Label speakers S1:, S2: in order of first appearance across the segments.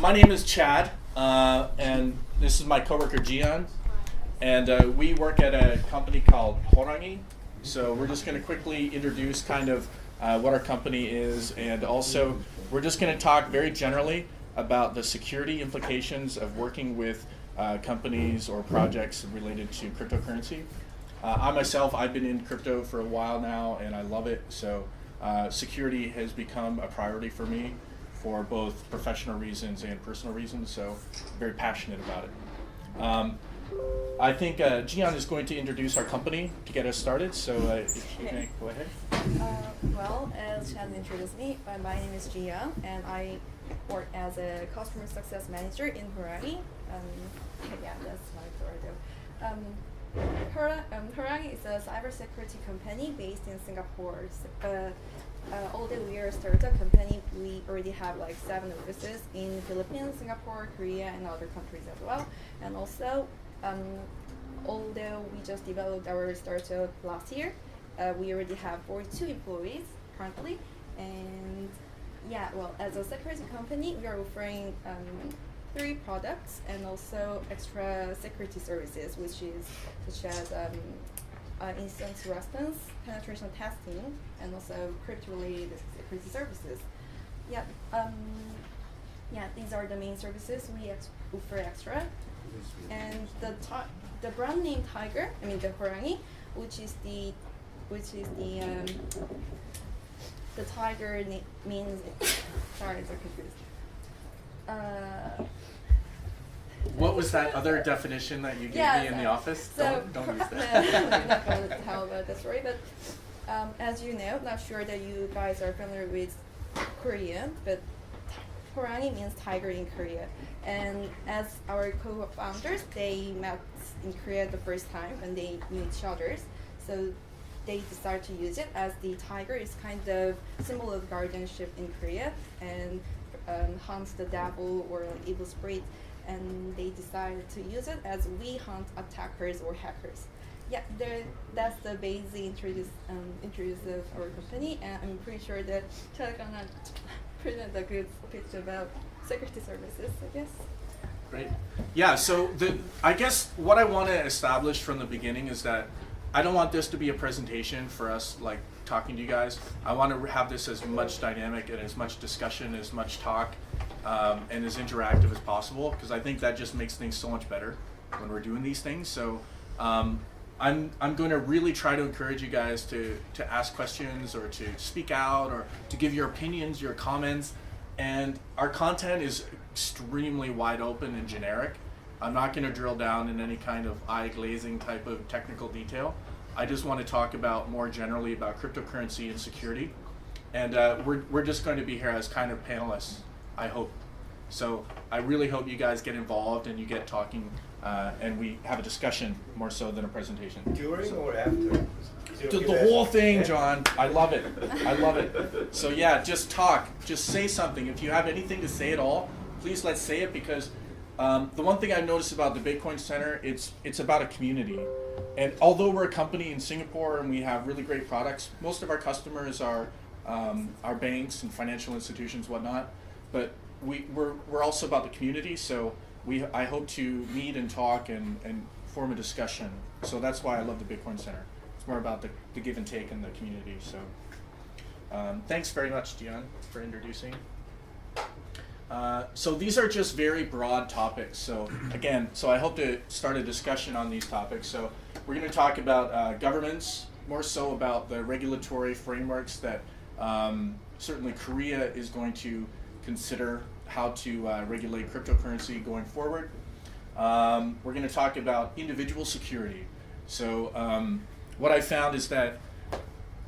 S1: my name is Chad, and this is my coworker Gian, and we work at a company called Horangi. So we're just going to quickly introduce kind of what our company is, and also we're just going to talk very generally about the security implications of working with companies or projects related to cryptocurrency. I myself, I've been in crypto for a while now, and I love it. So security has become a priority for me for both professional reasons and personal reasons. So I'm very passionate about it. I think Gian is going to introduce our company to get us started. So if you can go ahead.
S2: Well, as Chad introduced me, my name is Gian, and I work as a customer success manager in Horangi. Yeah, that's my story. Horangi is a cybersecurity company based in Singapore. Although we are a startup company, we already have like 7 offices in Philippines, Singapore, Korea, and other countries as well. And also, although we just developed our startup last year, we already have 42 employees currently. And yeah, well, as a security company, we are offering 3 products and also extra security services, which is such as instance response, penetration testing, and also crypto-related security services. Yeah, these are the main services we offer extra. And the brand name Tiger, the Horangi, which is the tiger means. Sorry, I'm so confused.
S1: What was that other definition that you gave me in the office?
S2: So
S1: don't use that.
S2: I'm not going to tell about the story, but as you know, not sure that you guys are familiar with Korean, but Horangi means tiger in Korea. And as our co-founders, they met in Korea the first time and they knew each other. So they decided to use it as the tiger is kind of symbol of guardianship in Korea and hunts the devil or evil spirit. And they decided to use it as we hunt attackers or hackers. Yeah, that's the basic introduce of our company, and I'm pretty sure that Chad gonna present a good pitch about security services, I guess.
S1: Great. Yeah, so I guess what I want to establish from the beginning is that I don't want this to be a presentation for us like talking to you guys. I want to have this as much dynamic and as much discussion, as much talk, and as interactive as possible, because I think that just makes things so much better when we're doing these things. So I'm going to really try to encourage you guys to ask questions or to speak out or to give your opinions, your comments. And our content is extremely wide open and generic. I'm not going to drill down in any kind of eye-glazing type of technical detail. I just want to talk about more generally about cryptocurrency and security. And we're just going to be here as kind of panelists, I hope. So I really hope you guys get involved and you get talking and we have a discussion more so than a presentation.
S3: During or after?
S1: The whole thing, John. I love it. I love it. So yeah, just talk. Just say something. If you have anything to say at all, please let's say it, because the one thing I've noticed about the Bitcoin Center, it's about a community. And although we're a company in Singapore and we have really great products, most of our customers are banks and financial institutions, whatnot. But we're also about the community. So I hope to meet and talk and form a discussion. So that's why I love the Bitcoin Center. It's more about the give and take in the community. So thanks very much, Dion, for introducing. So these are just very broad topics. So again, I hope to start a discussion on these topics. So we're going to talk about governments, more so about the regulatory frameworks that certainly Korea is going to consider how to regulate cryptocurrency going forward. We're going to talk about individual security. So what I found is that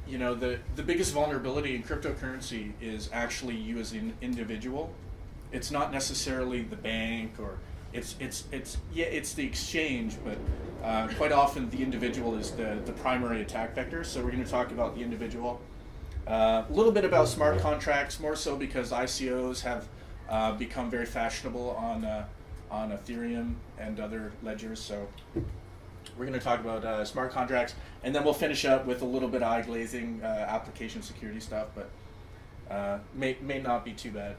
S1: the biggest vulnerability in cryptocurrency is actually you as an individual. It's not necessarily the bank or it's the exchange, but quite often the individual is the primary attack vector. So we're going to talk about the individual. A little bit about smart contracts, more so because ICOs have become very fashionable on Ethereum and other ledgers. So we're going to talk about smart contracts, and then we'll finish up with a little bit of eye-glazing application security stuff, but may not be too bad.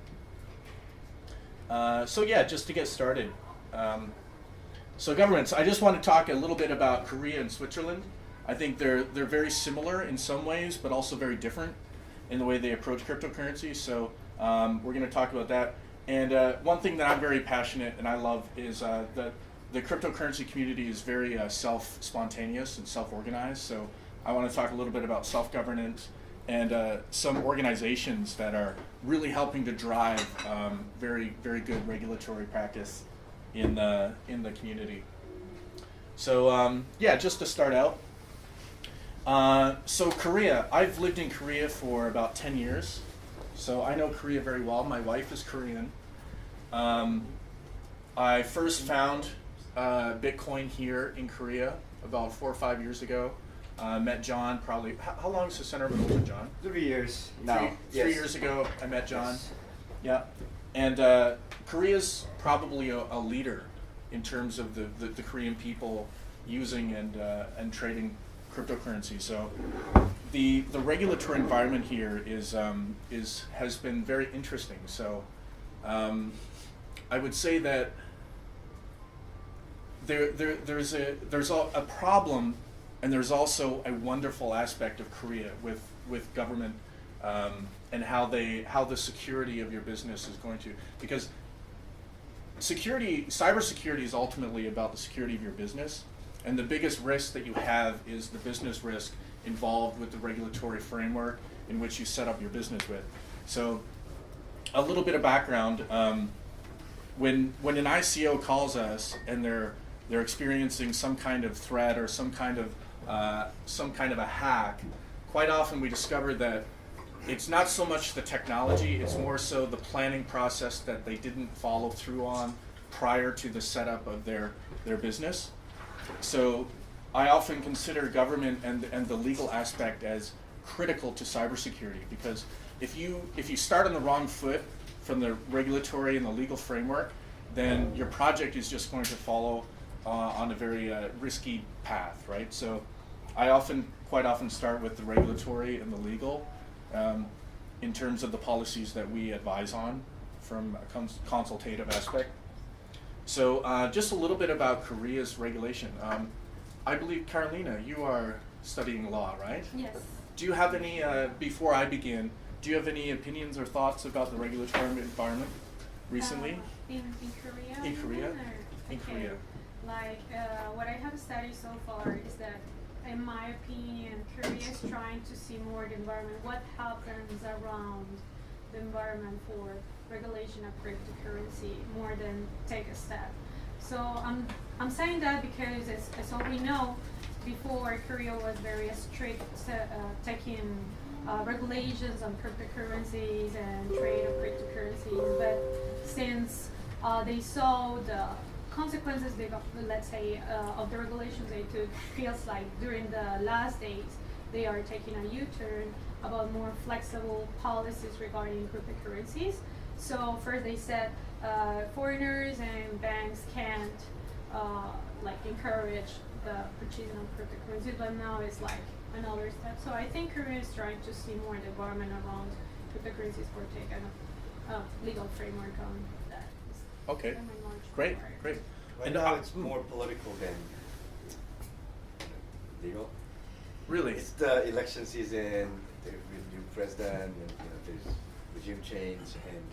S1: So yeah, just to get started. So governments, I just want to talk a little bit about Korea and Switzerland. I think they're very similar in some ways, but also very different in the way they approach cryptocurrency. So we're going to talk about that. And one thing that I'm very passionate and I love is that the cryptocurrency community is very spontaneous and self-organized. So I want to talk a little bit about self-governance and some organizations that are really helping to drive very good regulatory practice in the community. So yeah, just to start out. So Korea, I've lived in Korea for about 10 years. So I know Korea very well. My wife is Korean. I first found Bitcoin here in Korea about 4 or 5 years ago. Met John probably, how long has the center been open, John?
S3: 3 years now.
S1: Three years ago I met John.
S3: Yes.
S1: Yeah. And Korea's probably a leader in terms of the Korean people using and trading cryptocurrency. So the regulatory environment here has been very interesting. So I would say that there's a problem, and there's also a wonderful aspect of Korea with government and how the security of your business is going to, because cybersecurity is ultimately about the security of your business, and the biggest risk that you have is the business risk involved with the regulatory framework in which you set up your business with. So a little bit of background, when an ICO calls us and they're experiencing some kind of threat or some kind of a hack, quite often we discover that it's not so much the technology, it's more so the planning process that they didn't follow through on prior to the setup of their business. So I often consider government and the legal aspect as critical to cybersecurity, because if you start on the wrong foot from the regulatory and the legal framework, then your project is just going to follow on a very risky path, right? So I quite often start with the regulatory and the legal in terms of the policies that we advise on from a consultative aspect. So just a little bit about Korea's regulation. I believe, Carolina, you are studying law, right?
S4: Yes.
S1: Do you have any, before I begin, do you have any opinions or thoughts about the regulatory environment recently?
S4: In Korea?
S1: In Korea? In
S4: Okay.
S1: Korea.
S4: Like, what I have studied so far is that, in my opinion, Korea is trying to see more the environment, what happens around the environment for regulation of cryptocurrency, more than take a step. So I'm saying that because, as all we know, before Korea was very strict taking regulations on cryptocurrencies and trade of cryptocurrencies, but since they saw the consequences they got, let's say, of the regulations they took, feels like during the last days they are taking a U-turn about more flexible policies regarding cryptocurrencies. So first they said foreigners and banks can't like encourage the purchasing of cryptocurrencies, but now it's like another step. So I think Korea is trying to see more the environment around cryptocurrencies for take kind of legal framework on that.
S1: Okay, great.
S3: Right
S1: And
S3: now it's more political than legal.
S1: Really?
S3: It's the election season, there's a new president, and there's regime change, and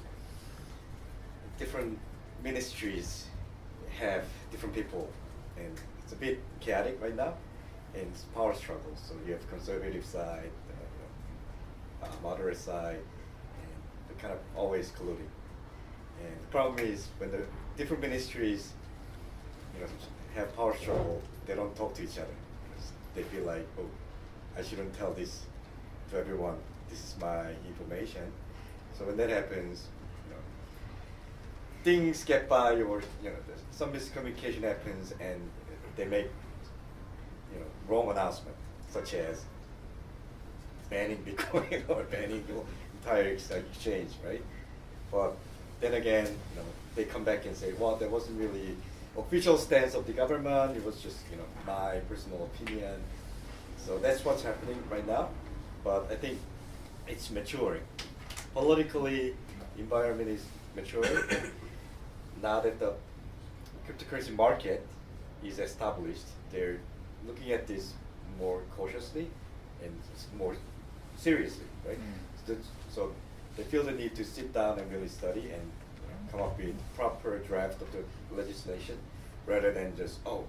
S3: different ministries have different people, and it's a bit chaotic right now, and it's power struggle. So you have conservative side, moderate side, and they're kind of always colluding. And the problem is when the different ministries, have power struggle, they don't talk to each other. They feel like, oh, I shouldn't tell this to everyone. This is my information. So when that happens, things get by, or some miscommunication happens, and they make wrong announcement, such as banning Bitcoin or banning the entire exchange, right? But then again, they come back and say, well, there wasn't really official stance of the government. It was just my personal opinion. So that's what's happening right now. But I think it's maturing. Politically, environment is maturing. now that the cryptocurrency market is established, they're looking at this more cautiously and more seriously, right? So they feel the need to sit down and really study and come up with proper draft of the legislation, rather than just, oh,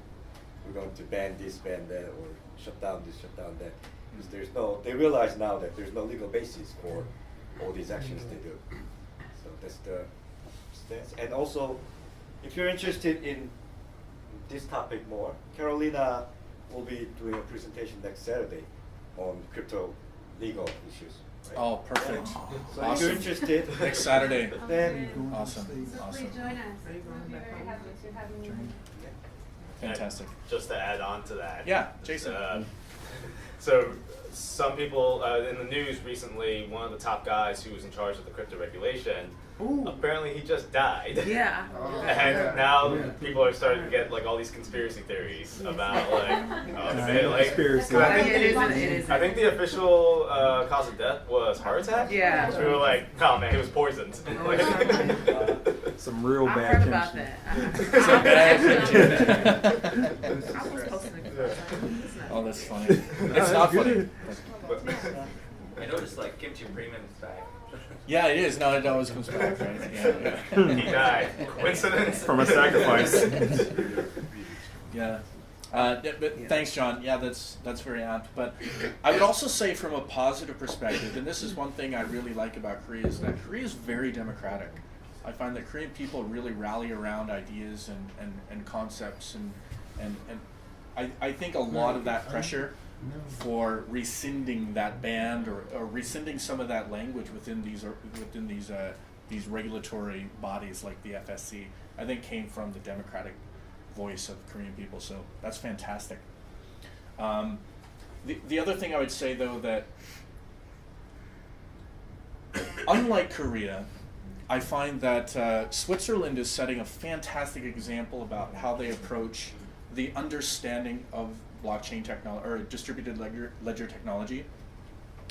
S3: we're going to ban this, ban that, or shut down this, shut down that. Because they realize now that there's no legal basis for all these actions they do. So that's the stance. And also, if you're interested in this topic more, Carolina will be doing a presentation next Saturday on crypto legal issues. Right?
S1: Oh, perfect.
S3: So
S1: Awesome.
S3: if you're interested,
S1: Next Saturday.
S3: then
S1: Awesome.
S4: So
S1: Awesome.
S4: please join us. We'll be very happy to have you.
S1: Fantastic.
S5: Just to add on to that.
S1: Yeah, Jason.
S5: So some people in the news recently, one of the top guys who was in charge of the crypto regulation, apparently he just died.
S6: Yeah.
S5: And now people are starting to get like all these conspiracy theories about
S7: Conspiracy.
S5: I think the official cause of death was heart attack.
S6: Yeah.
S5: So we were like, oh man, he was poisoned.
S7: Some real
S6: I've
S7: bad
S6: heard about
S7: chemistry.
S6: that.
S1: Some bad
S6: I was posting it.
S1: Oh, that's funny. It's not funny.
S8: I noticed like kimchi premium is back.
S1: Yeah, it is. No, it always comes back, right? Yeah.
S5: He died. Coincidence?
S7: From a sacrifice.
S1: Yeah. But thanks, John. Yeah, that's very apt. But I would also say from a positive perspective, and this is one thing I really like about Korea, is that Korea is very democratic. I find that Korean people really rally around ideas and concepts, and I think a lot of that pressure for rescinding that ban or rescinding some of that language within these regulatory bodies like the FSC, I think came from the democratic voice of Korean people. So that's fantastic. The other thing I would say, though, that unlike Korea, I find that Switzerland is setting a fantastic example about how they approach the understanding of blockchain technology or distributed ledger technology,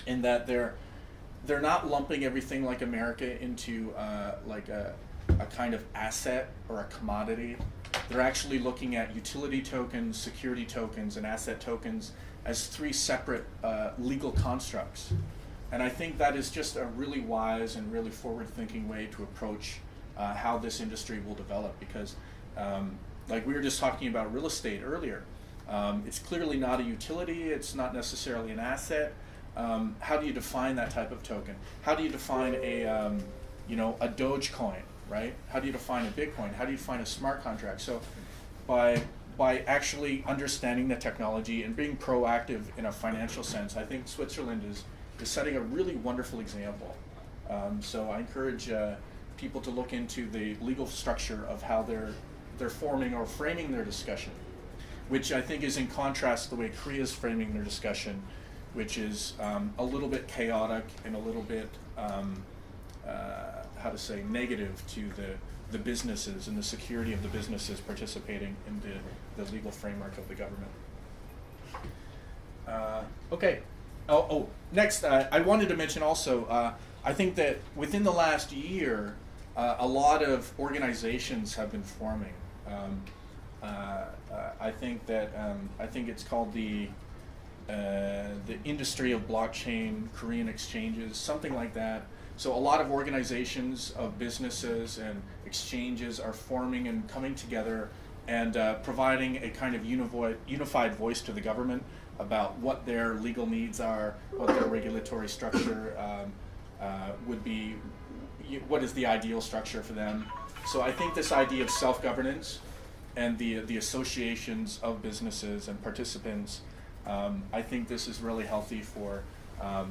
S1: in that they're not lumping everything like America into like a kind of asset or a commodity. They're actually looking at utility tokens, security tokens, and asset tokens as three separate legal constructs. And I think that is just a really wise and really forward-thinking way to approach how this industry will develop, because like we were just talking about real estate earlier, it's clearly not a utility, it's not necessarily an asset. How do you define that type of token? How do you define a Dogecoin, right? How do you define a Bitcoin? How do you define a smart contract? So by actually understanding the technology and being proactive in a financial sense, I think Switzerland is setting a really wonderful example. So I encourage people to look into the legal structure of how they're forming or framing their discussion, which I think is in contrast to the way Korea is framing their discussion, which is a little bit chaotic and a little bit, negative to the businesses and the security of the businesses participating in the legal framework of the government. Okay. Next, I wanted to mention also, I think that within the last year, a lot of organizations have been forming. I think it's called the industry of blockchain Korean exchanges, something like that. So a lot of organizations of businesses and exchanges are forming and coming together and providing a kind of unified voice to the government about what their legal needs are, what their regulatory structure would be, what is the ideal structure for them. So I think this idea of self-governance and the associations of businesses and participants, I think this is really healthy for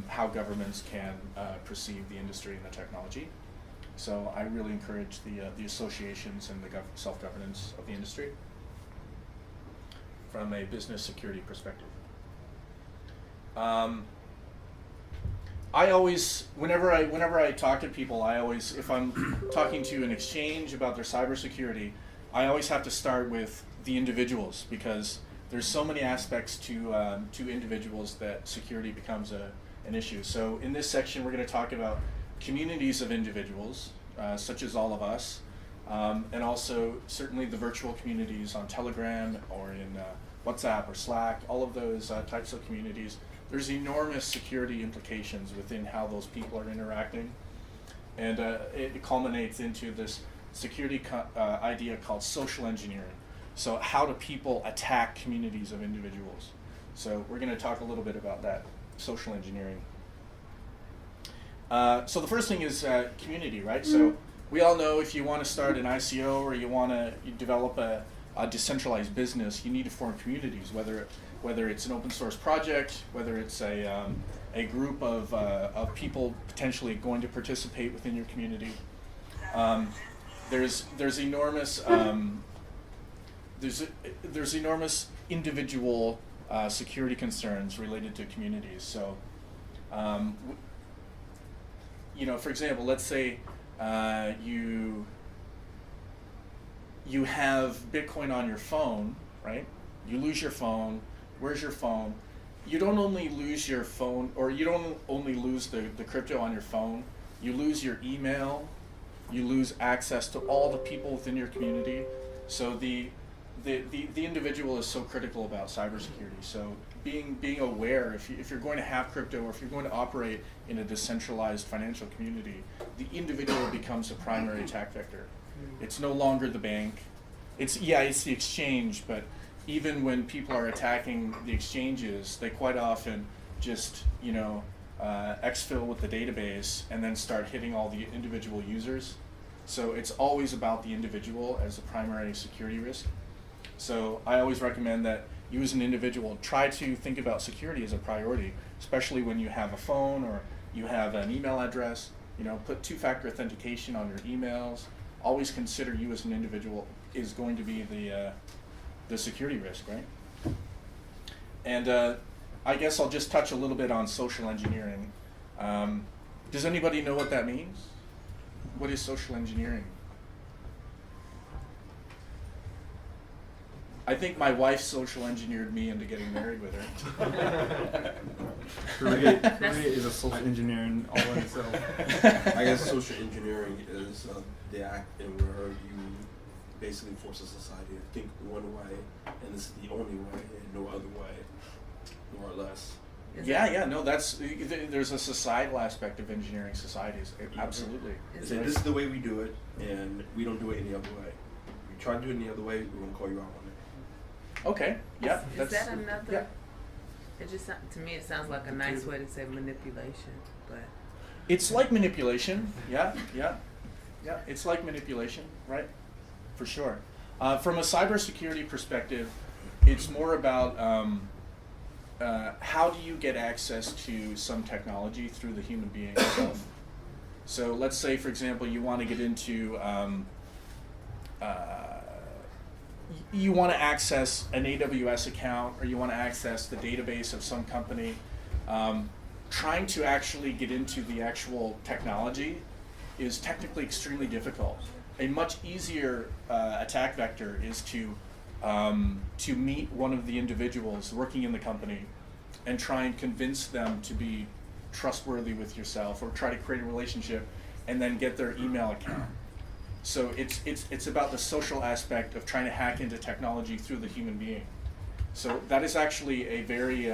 S1: how governments can perceive the industry and the technology. So I really encourage the associations and the self-governance of the industry from a business security perspective. I always, whenever I talk to people, if I'm talking to an exchange about their cybersecurity, I always have to start with the individuals, because there's so many aspects to individuals that security becomes an issue. So in this section, we're going to talk about communities of individuals, such as all of us, and also certainly the virtual communities on Telegram or in WhatsApp or Slack, all of those types of communities. There's enormous security implications within how those people are interacting, and it culminates into this security idea called social engineering. So how do people attack communities of individuals? So we're going to talk a little bit about that, social engineering. So the first thing is community, right? So we all know if you want to start an ICO or you want to develop a decentralized business, you need to form communities, whether it's an open source project, whether it's a group of people potentially going to participate within your community. There's enormous there's enormous individual security concerns related to communities. So, for example, let's say you have Bitcoin on your phone, right? You lose your phone. Where's your phone? You don't only lose your phone, or you don't only lose the crypto on your phone. You lose your email. You lose access to all the people within your community. So the individual is so critical about cybersecurity. So being aware, if you're going to have crypto or if you're going to operate in a decentralized financial community, the individual becomes a primary attack vector. It's no longer the bank. It's the exchange, but even when people are attacking the exchanges, they quite often just exfil with the database and then start hitting all the individual users. So it's always about the individual as a primary security risk. So I always recommend that you as an individual try to think about security as a priority, especially when you have a phone or you have an email address. Put two-factor authentication on your emails. Always consider you as an individual is going to be the security risk, right? And I guess I'll just touch a little bit on social engineering. Does anybody know what that means? What is social engineering? I think my wife social engineered me into getting married with her.
S7: Korea is a social engineering all in itself.
S6: I guess social engineering is the act in where you basically force a society to think one way, and this is the only way, and no other way, more or less. There's a societal aspect of engineering societies. Absolutely. This is the way we do it, and we don't do it any other way. If you try to do it any other way, we're going to call you out on it.
S1: Okay. Yeah.
S9: Is that another? Yeah. It just to me it sounds like a nice way to say manipulation, but
S1: it's like manipulation. Yeah. It's like manipulation, right? For sure. From a cybersecurity perspective, it's more about how do you get access to some technology through the human being itself. So let's say, for example, you want to get into you want to access an AWS account, or you want to access the database of some company. Trying to actually get into the actual technology is technically extremely difficult. A much easier attack vector is to meet one of the individuals working in the company and try and convince them to be trustworthy with yourself, or try to create a relationship and then get their email account. So it's about the social aspect of trying to hack into technology through the human being. So that is actually a very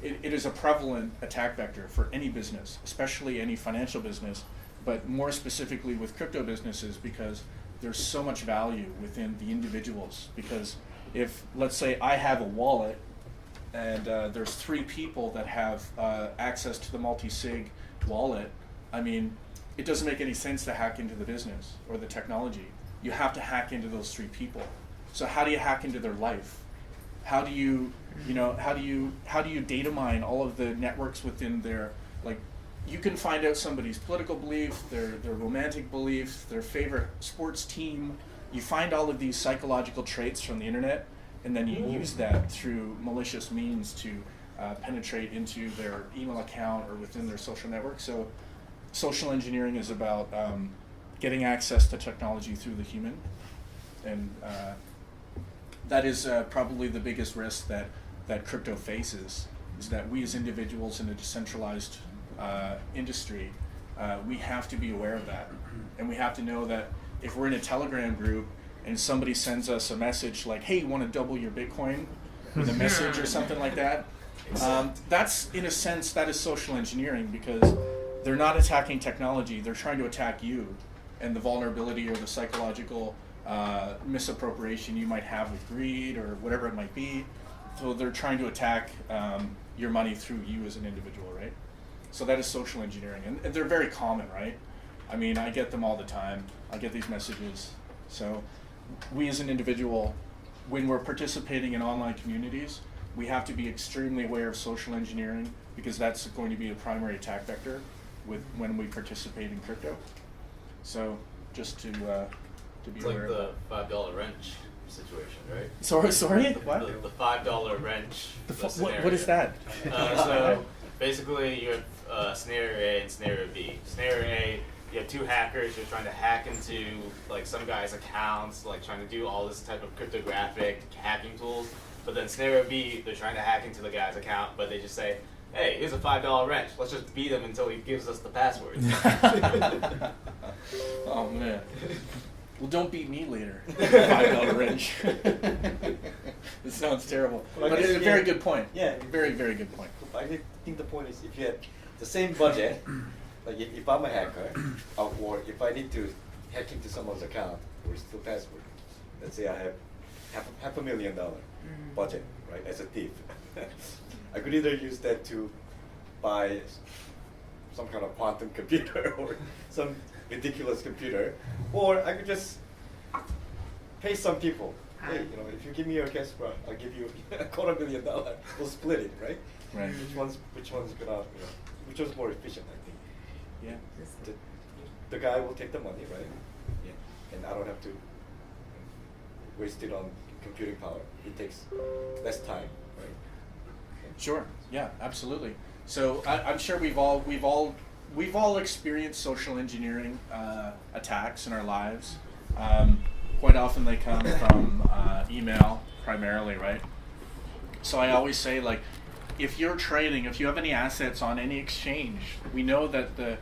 S1: it is a prevalent attack vector for any business, especially any financial business, but more specifically with crypto businesses, because there's so much value within the individuals. Because if, let's say, I have a wallet and there's 3 people that have access to the multi-sig wallet, I mean, it doesn't make any sense to hack into the business or the technology. You have to hack into those 3 people. So how do you hack into their life? How do you data mine all of the networks within their, like, you can find out somebody's political belief, their romantic belief, their favorite sports team. You find all of these psychological traits from the internet, and then you use that through malicious means to penetrate into their email account or within their social network. So social engineering is about getting access to technology through the human, and that is probably the biggest risk that crypto faces, is that we as individuals in a decentralized industry, we have to be aware of that, and we have to know that if we're in a Telegram group and somebody sends us a message like, hey, you want to double your Bitcoin with a message or something like that, that's, in a sense, that is social engineering, because they're not attacking technology, they're trying to attack you and the vulnerability or the psychological misappropriation you might have with greed or whatever it might be. So they're trying to attack your money through you as an individual, right? So that is social engineering, and they're very common, right? I mean, I get them all the time. I get these messages. So we as an individual, when we're participating in online communities, we have to be extremely aware of social engineering, because that's going to be a primary attack vector when we participate in crypto. So just to be
S5: It's
S1: aware
S5: like
S1: of
S5: the $5 wrench situation, right?
S1: that. Sorry? What?
S5: The $5 wrench.
S1: What is that?
S5: So basically, you have scenario A and scenario B. Scenario A, you have two hackers who are trying to hack into like some guy's accounts, like trying to do all this type of cryptographic hacking tools. But then scenario B, they're trying to hack into the guy's account, but they just say, hey, here's a $5 wrench. Let's just beat him until he gives us the password.
S1: Oh man. Well, don't beat me later. $5 wrench. This sounds terrible.
S3: Well, I
S1: But
S3: guess,
S1: it's a very good point.
S3: Yeah.
S1: Very, very good point.
S3: I think the point is, if you have the same budget, like if I'm a hacker, or if I need to hack into someone's account or steal password, let's say I have half $500,000 budget, right, as a thief. I could either use that to buy some kind of quantum computer or some ridiculous computer, or I could just pay some people. Hey, if you give me your cash, I'll give you $250,000. We'll split it, right?
S1: Right.
S3: Which one's gonna, which one's more efficient? I think.
S1: Yeah.
S3: The guy will take the money, right? Yeah. And I don't have to waste it on computing power. It takes less time, right?
S1: Sure. Yeah. Absolutely. So I'm sure we've all experienced social engineering attacks in our lives. Quite often they come from email primarily, right? So I always say, like, if you're trading, if you have any assets on any exchange, we know that the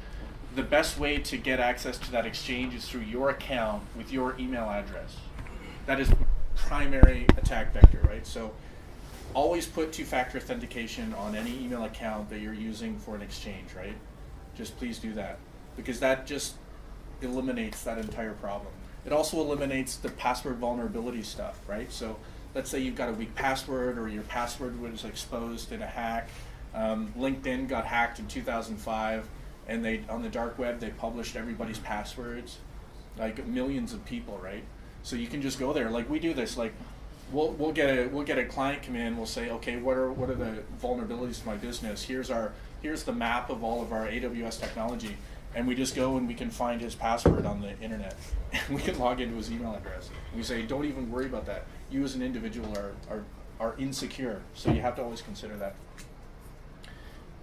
S1: best way to get access to that exchange is through your account with your email address. That is primary attack vector, right? So always put two-factor authentication on any email account that you're using for an exchange, right? Just please do that, because that just eliminates that entire problem. It also eliminates the password vulnerability stuff, right? So let's say you've got a weak password, or your password was exposed in a hack. LinkedIn got hacked in 2005, and on the dark web they published everybody's passwords, like millions of people, right? So you can just go there, like we do this, like we'll get a client come in, we'll say, okay, what are the vulnerabilities to my business? Here's the map of all of our AWS technology, and we just go and we can find his password on the internet, and we can log into his email address. We say, don't even worry about that. You as an individual are insecure, so you have to always consider that.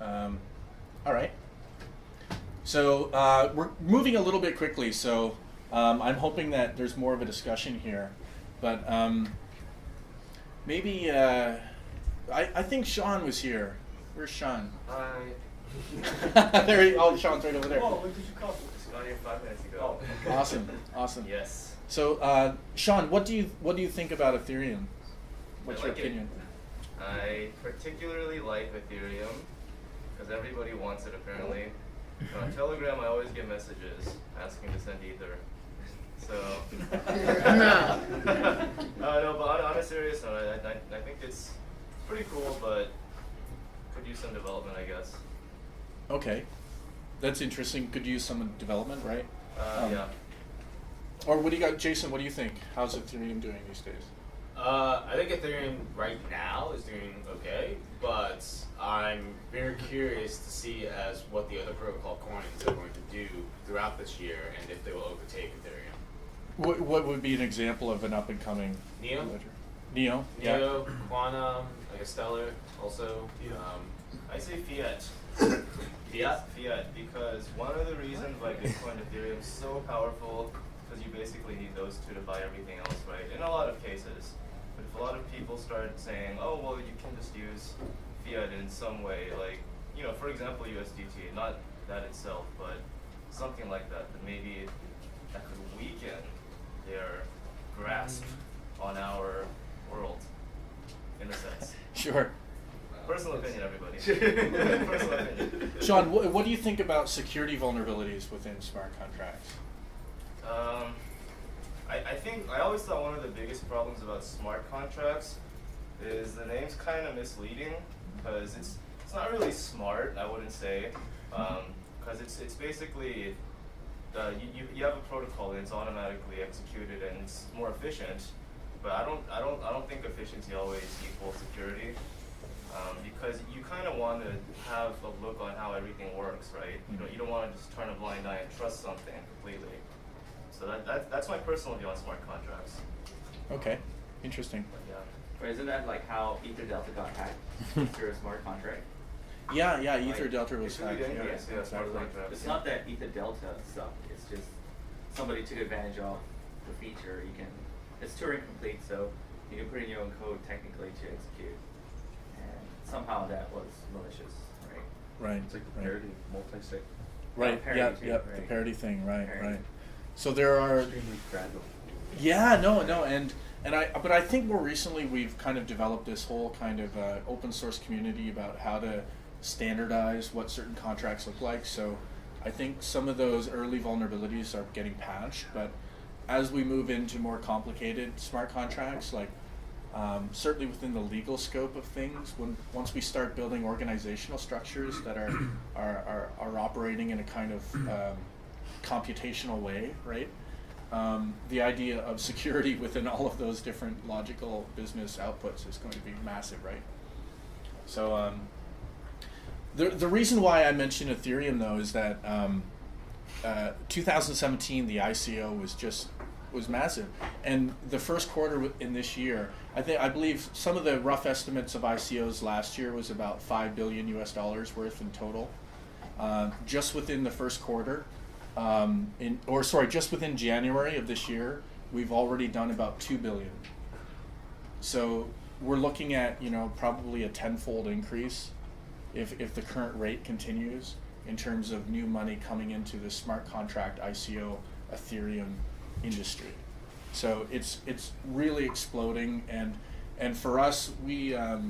S1: All right. So we're moving a little bit quickly, so I'm hoping that there's more of a discussion here, but maybe I think Sean was here. Where's Sean?
S8: Hi.
S1: There he, oh, Sean's right over there.
S3: Oh, when did you come?
S8: Just got here 5 minutes ago.
S1: Awesome.
S8: Yes.
S1: So Sean, what do you think about Ethereum? What's
S8: I
S1: your
S8: like it.
S1: opinion?
S8: I particularly like Ethereum because everybody wants it apparently. On Telegram, I always get messages asking to send Ether. So, no, but on a serious note, I think it's pretty cool, but could use some development, I guess.
S1: Okay, that's interesting. Could use some development, right?
S8: Yeah.
S1: Or what do you got, Jason? What do you think? How's Ethereum doing these days?
S5: I think Ethereum right now is doing okay, but I'm very curious to see as what the other protocol coins are going to do throughout this year, and if they will overtake Ethereum.
S1: What would be an example of an up and coming
S5: Neo?
S1: ledger? Neo. Yeah.
S5: Neo, Quantum, like a Stellar, also.
S8: I say fiat. Fiat, because one of the reasons why Bitcoin and Ethereum is so powerful, because you basically need those two to buy everything else, right? In a lot of cases. But if a lot of people start saying, oh, well, you can just use fiat in some way, like, for example, USDT, not that itself, but something like that, then maybe that could weaken their grasp on our world, in a sense.
S1: Sure.
S8: Personal opinion, everybody. Personal opinion.
S1: Sean, what do you think about security vulnerabilities within smart contracts?
S8: I think I always thought one of the biggest problems about smart contracts is the name's kind of misleading, because it's not really smart, I wouldn't say, because it's basically you have a protocol and it's automatically executed and it's more efficient, but I don't think efficiency always equals security. Because you kind of want to have a look on how everything works, right? You don't want to just turn a blind eye and trust something completely. So that's my personal view on smart contracts.
S1: Okay, interesting.
S8: But yeah.
S10: But isn't that like how Ether Delta got hacked through a smart contract?
S1: Yeah, Ether Delta was
S8: It's really
S1: hacked.
S8: dangerous, yeah, smart
S1: exactly.
S8: contracts.
S10: It's not that Ether Delta sucked. It's just somebody took advantage of the feature. It's Turing complete, so you can put in your own code technically to execute. And somehow that was malicious, right?
S1: Right.
S7: It's like the
S1: right.
S7: parody of multi-sig.
S1: Right.
S10: parody
S1: Yeah.
S10: too,
S1: Yeah. The
S10: right.
S1: parody thing. Right.
S10: Parody.
S1: Right. So there are.
S7: Extremely fragile.
S1: Yeah. No. But I think more recently we've kind of developed this whole kind of open source community about how to standardize what certain contracts look like. So I think some of those early vulnerabilities are getting patched, but as we move into more complicated smart contracts, like certainly within the legal scope of things, once we start building organizational structures that are operating in a kind of computational way, right? The idea of security within all of those different logical business outputs is going to be massive, right? So the reason why I mentioned Ethereum though is that 2017 the ICO was massive, and the first quarter in this year, I believe some of the rough estimates of ICOs last year was about $5 billion worth in total, just within the first quarter. Just within January of this year, we've already done about 2 billion. So we're looking at, probably a tenfold increase if the current rate continues in terms of new money coming into the smart contract ICO Ethereum industry. So it's really exploding, and for us, we as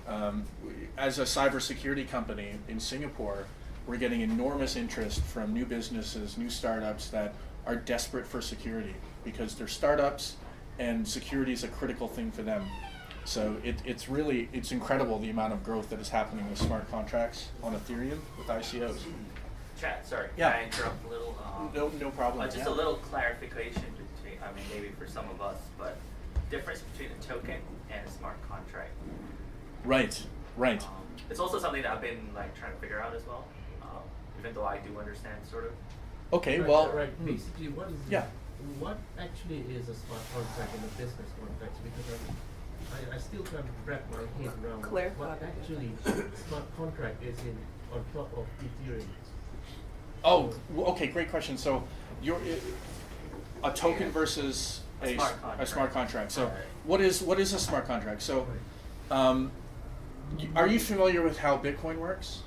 S1: a cybersecurity company in Singapore, we're getting enormous interest from new businesses, new startups that are desperate for security because they're startups and security is a critical thing for them. So it's incredible the amount of growth that is happening with smart contracts on Ethereum with ICOs.
S10: Chat, sorry.
S1: Yeah.
S10: Can I interrupt a little?
S1: No problem.
S10: Just
S1: yeah.
S10: a little clarification between, maybe for some of us, but difference between a token and a smart contract.
S1: Right.
S10: It's also something that I've been trying to figure out as well, even though I do understand sort of.
S1: Okay,
S11: Right,
S1: well.
S11: right. Basically,
S1: Yeah.
S11: What actually is a smart contract in a business context? Because I still can't wrap my head around what actually smart contract is on top of Ethereum.
S1: Oh, okay, great question. So, you're a token versus a smart contract. So, what is a smart contract? So, are you familiar with how Bitcoin works?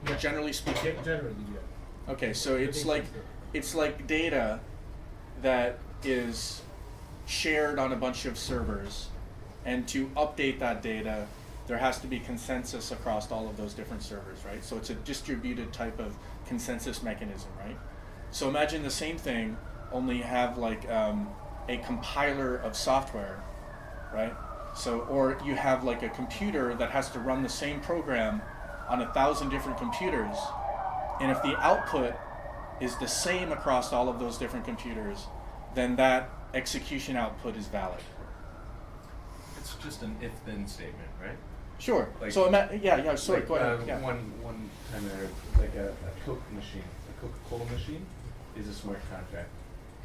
S11: Yeah.
S1: Generally speaking.
S11: Generally, yeah.
S1: Okay, so it's like data that is shared on a bunch of servers, and to update that data, there has to be consensus across all of those different servers, right? So it's a distributed type of consensus mechanism, right? So imagine the same thing, only you have a compiler of software, right? So, or you have a computer that has to run the same program on 1,000 different computers, and if the output is the same across all of those different computers, then that execution output is valid.
S12: It's just an if-then statement, right?
S1: Sure.
S12: Like-
S1: So sorry, go ahead. Yeah.
S12: One time I heard a Coke machine, a Coca-Cola machine is a smart contract.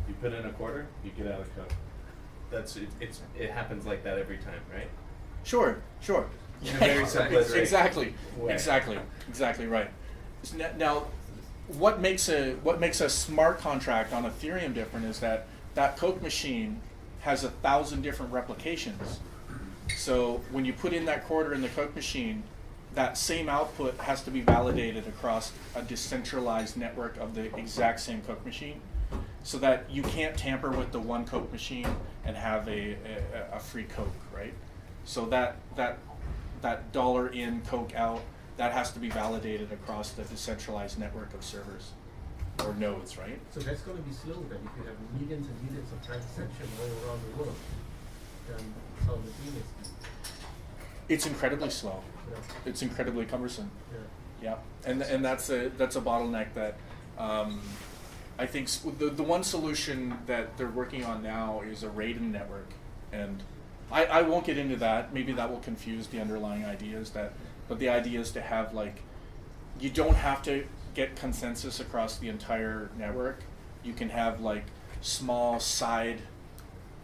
S12: You put in a quarter, you get out a Coke. It happens like that every time, right?
S1: Sure.
S12: In a very simplistic
S1: Exactly.
S12: way.
S1: Exactly right. Now, what makes a smart contract on Ethereum different is that Coke machine has 1,000 different replications. So when you put in that quarter in the Coke machine, that same output has to be validated across a decentralized network of the exact same Coke machine. so that you can't tamper with the one Coke machine and have a free Coke, right? So that dollar in, Coke out, that has to be validated across the decentralized network of servers or nodes, right?
S11: So that's going to be slow then if you have millions and millions of transactions all around the world. Then simultaneously.
S1: It's incredibly slow.
S11: Yeah.
S1: It's incredibly cumbersome.
S11: Yeah.
S1: Yeah, and that's a bottleneck that I think the one solution that they're working on now is a Raiden network, and I won't get into that. Maybe that will confuse the underlying ideas but the idea is to have you don't have to get consensus across the entire network. You can have small side,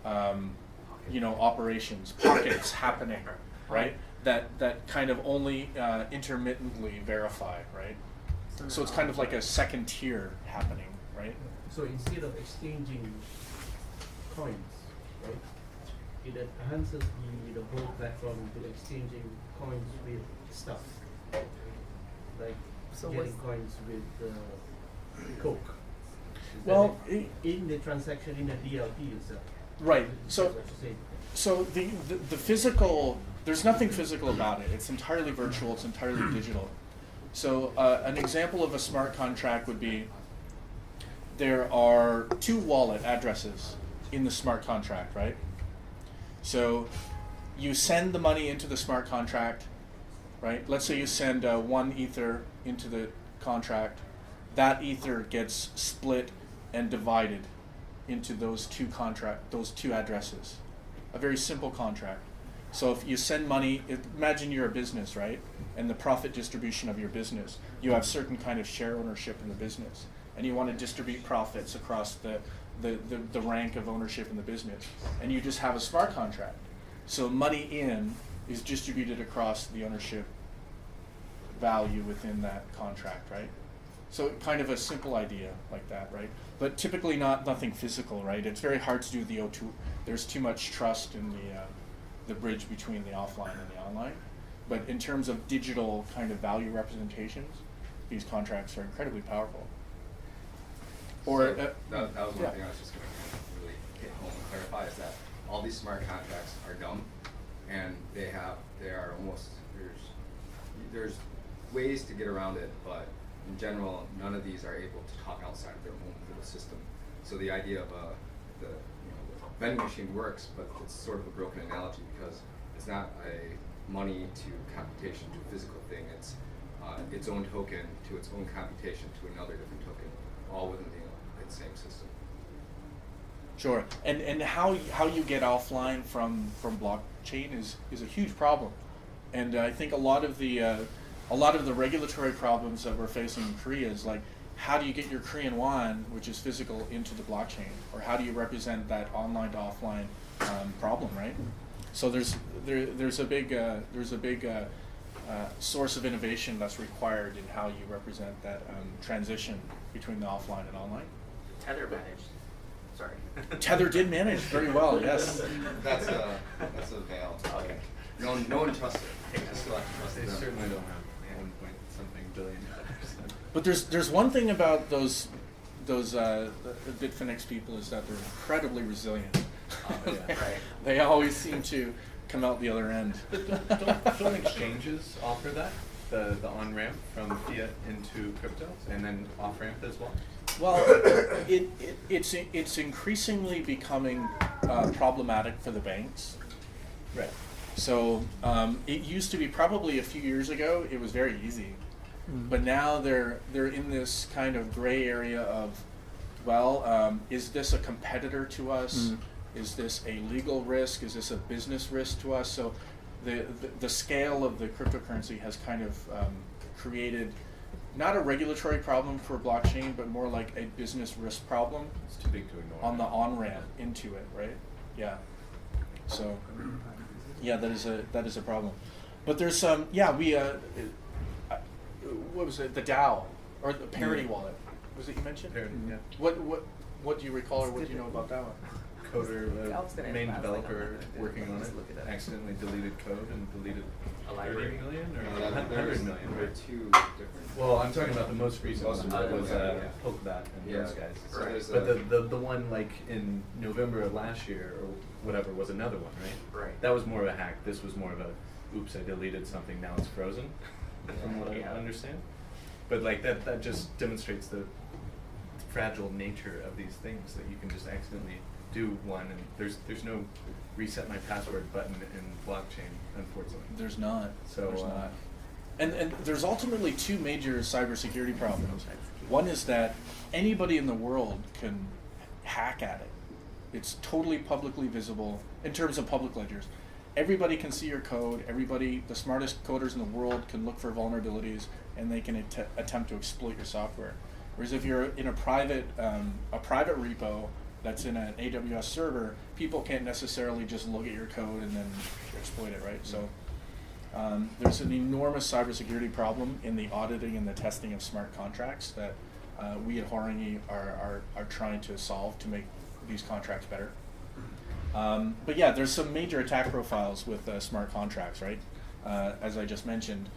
S1: operations, pockets happening, right? That kind of only intermittently verify, right? So it's kind of like a second tier happening, right?
S11: So instead of exchanging coins, right, it enhances the whole platform into exchanging coins with stuff, like getting coins with Coke.
S1: Well,
S11: in the transaction in the DLT itself.
S1: Right.
S11: That's what you're saying.
S1: So the physical, there's nothing physical about it. It's entirely virtual. It's entirely digital. So an example of a smart contract would be there are 2 wallet addresses in the smart contract, right? So you send the money into the smart contract, right? Let's say you send 1 Ether into the contract. That Ether gets split and divided into those two addresses. A very simple contract. So if you send money, imagine you're a business, right? And the profit distribution of your business, you have certain kind of share ownership in the business, and you want to distribute profits across the rank of ownership in the business, and you just have a smart contract. So money in is distributed across the ownership value within that contract, right? So kind of a simple idea like that, right? But typically nothing physical, right? It's very hard to do the O2. There's too much trust in the bridge between the offline and the online. But in terms of digital kind of value representations, these contracts are incredibly powerful. Or
S13: that was one thing I was just going to really hit home and clarify, is that all these smart contracts are dumb, and they are almost, there's ways to get around it, but in general, none of these are able to talk outside of their own little system. So the idea of the vending machine works, but it's sort of a broken analogy because it's not a money to computation to a physical thing. It's its own token to its own computation to another different token, all within the same system.
S1: Sure, and how you get offline from blockchain is a huge problem, and I think a lot of the regulatory problems that we're facing in Korea is like, how do you get your Korean won, which is physical, into the blockchain, or how do you represent that online to offline problem, right? So there's a big source of innovation that's required in how you represent that transition between the offline and online.
S10: Tether managed. Sorry.
S1: Tether did manage very well, yes.
S13: That's a veil.
S10: Okay.
S13: No one trusts it. I still have to trust
S12: They
S13: them.
S12: certainly don't have $1 billion.
S1: But there's one thing about those Bitfinex people, is that they're incredibly resilient.
S10: Right.
S1: They always seem to come out the other end.
S12: Don't exchanges offer that? The on-ramp from fiat into crypto, and then off-ramp as well?
S1: Well, it's increasingly becoming problematic for the banks.
S12: Right.
S1: So it used to be, probably a few years ago, it was very easy. But now they're in this kind of gray area of, is this a competitor to us? Is this a legal risk? Is this a business risk to us? So the scale of the cryptocurrency has kind of created not a regulatory problem for blockchain, but more like a business risk problem.
S12: It's too big to ignore.
S1: On the on-ramp into it, right? Yeah. So, yeah, that is a problem. But there's some, what was it? The DAO, or the Parity wallet. Was it you mentioned?
S12: Parity, yeah.
S1: What do you recall, or what do you know about that one?
S12: coder,
S9: I was gonna
S12: main
S9: ask, I was like,
S12: developer
S9: I'm not gonna
S12: working on
S9: just
S12: it
S9: look it up.
S12: accidentally deleted code and deleted
S10: A
S12: 30
S10: library.
S12: million or
S13: No,
S12: 100 million,
S13: there were
S12: right?
S13: two different.
S12: Well, I'm talking about the most recent
S13: Most
S12: one
S13: recent
S12: that was
S13: one, yeah.
S12: Polkadot and
S13: Yeah.
S12: those guys.
S13: So there's
S12: But
S13: a-
S12: the one like in November of last year or whatever was another one, right?
S10: Right.
S12: That was more of a hack. This was more of a, oops, I deleted something, now it's frozen, from what
S10: Yeah.
S12: I understand. But like that just demonstrates the fragile nature of these things, that you can just accidentally do one and there's no reset my password button in blockchain, unfortunately.
S1: There's not.
S12: So,
S1: There's not. And there's ultimately two major cybersecurity problems. One is that anybody in the world can hack at it. It's totally publicly visible in terms of public ledgers. Everybody can see your code. Everybody, the smartest coders in the world, can look for vulnerabilities and they can attempt to exploit your software. Whereas if you're in a private repo that's in an AWS server, people can't necessarily just look at your code and then exploit it, right? So there's an enormous cybersecurity problem in the auditing and the testing of smart contracts that we at Horangi are trying to solve to make these contracts better. But yeah, there's some major attack profiles with smart contracts, right? As I just mentioned.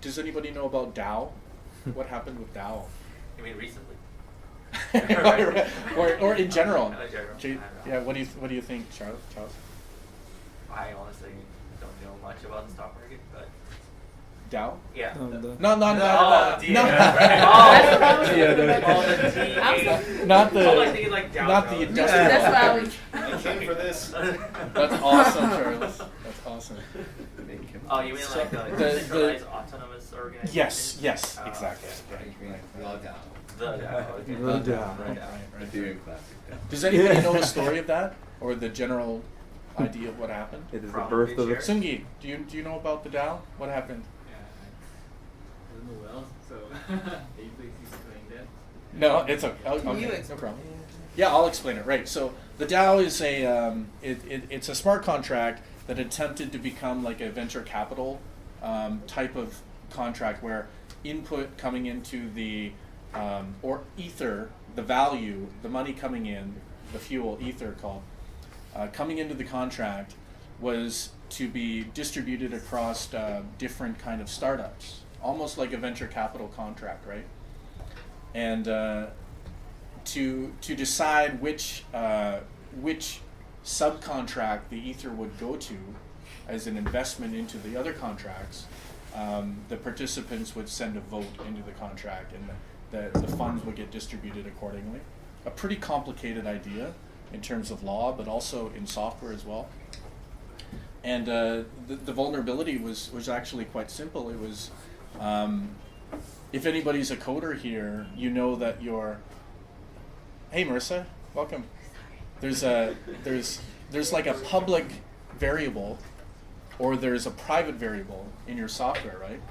S1: Does anybody know about DAO? What happened with DAO?
S10: You mean recently?
S1: or in general?
S10: In general,
S1: Gee,
S10: I don't know.
S1: yeah. What do you think, Charles?
S10: I honestly don't know much about the stock market, but
S1: DAO?
S10: yeah.
S1: No.
S10: DA,
S1: Right. Not the.
S10: Oh, like thinking like Dow
S1: Not the
S10: Jones.
S1: industrial.
S9: That's why
S8: I came for this.
S1: That's awesome, Charles. That's awesome.
S10: Oh, you mean like
S1: the-
S10: decentralized autonomous organization?
S1: Yes,
S10: Oh,
S1: exactly.
S10: okay.
S13: Log down.
S10: The okay.
S1: Right,
S12: Right.
S1: right.
S12: Ethereum Classic.
S1: Does anybody know the story of that, or the general idea of what happened?
S7: It is the
S10: Probably
S7: birth of
S10: sure.
S7: it.
S1: Sungi, do you know about the DAO? What happened?
S11: Yeah, I don't know well, so you please explain that.
S1: No, it's okay.
S9: Can you
S1: No
S9: explain?
S1: problem. Yeah, I'll explain it. Right. So the DAO is it's a smart contract that attempted to become like a venture capital type of contract where input coming into the or ether, the value, the money coming in, the fuel, ether called, coming into the contract was to be distributed across different kind of startups, almost like a venture capital contract, right? And to decide which subcontract the ether would go to as an investment into the other contracts, the participants would send a vote into the contract, and the funds would get distributed accordingly. A pretty complicated idea in terms of law, but also in software as well. And the vulnerability was actually quite simple. It was, if anybody's a coder here, you know that hey Marissa, welcome. There's like a public variable, or there's a private variable in your software, right?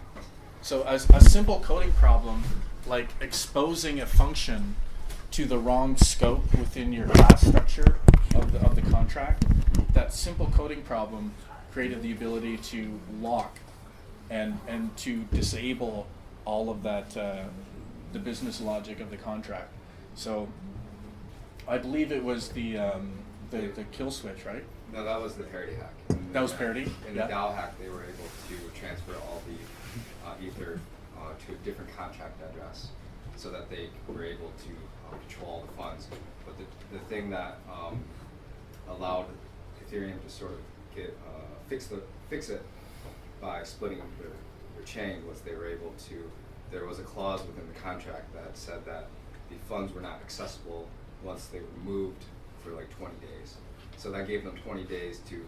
S1: So a simple coding problem, like exposing a function to the wrong scope within your class structure of the contract, that simple coding problem created the ability to lock and to disable all of that, the business logic of the contract. So I believe it was the kill switch, right?
S13: No, that was the parity hack.
S1: That was parity?
S13: In
S1: Yeah.
S13: the DAO hack, they were able to transfer all the ether to a different contract address, so that they were able to control all the funds. But the thing that allowed Ethereum to sort of get fix it by splitting their chain was they were able to. There was a clause within the contract that said that the funds were not accessible once they were moved for like 20 days. So that gave them 20 days to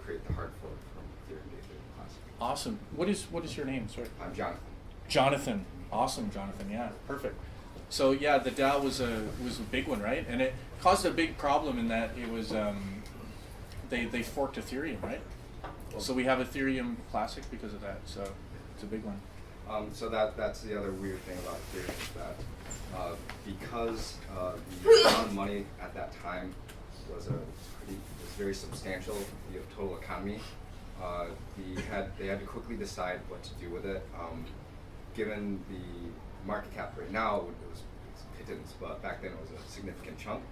S13: create the hard fork from Ethereum to Ethereum Classic.
S1: Awesome. What is your name? Sorry.
S13: I'm Jonathan.
S1: Jonathan. Awesome, Jonathan. Yeah, perfect. So yeah, the DAO was a big one, right? And it caused a big problem in that it was they forked Ethereum, right? So we have Ethereum Classic because of that. So it's a big one.
S13: So that's the other weird thing about Ethereum is that because the amount of money at that time was very substantial, the total economy. They had to quickly decide what to do with it. Given the market cap right now, it's pittance, but back then it was a significant chunk.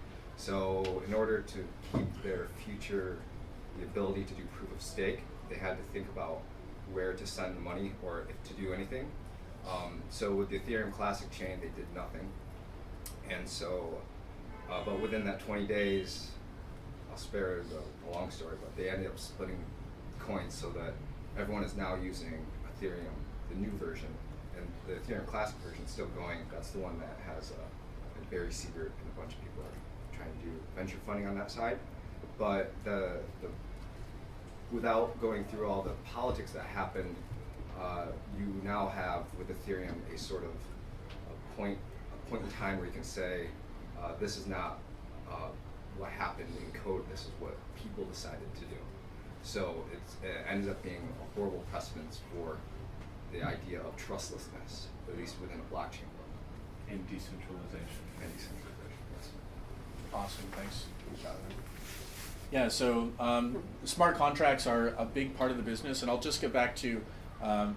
S13: So in order to keep their future, the ability to do proof of stake, they had to think about where to send the money or if to do anything. So with the Ethereum Classic chain, they did nothing. And so, but within that 20 days, I'll spare the long story, but they ended up splitting coins so that everyone is now using Ethereum, the new version, and the Ethereum Classic version is still going. That's the one that has Barry Siebert and a bunch of people are trying to do venture funding on that side. But the without going through all the politics that happened, you now have with Ethereum a sort of a point in time where you can say, this is not what happened in code, this is what people decided to do. So it ends up being a horrible precedence for the idea of trustlessness, at least within a blockchain world.
S12: And decentralization.
S13: And decentralization, yes.
S1: Awesome, thanks. Yeah, so smart contracts are a big part of the business, and I'll just get back to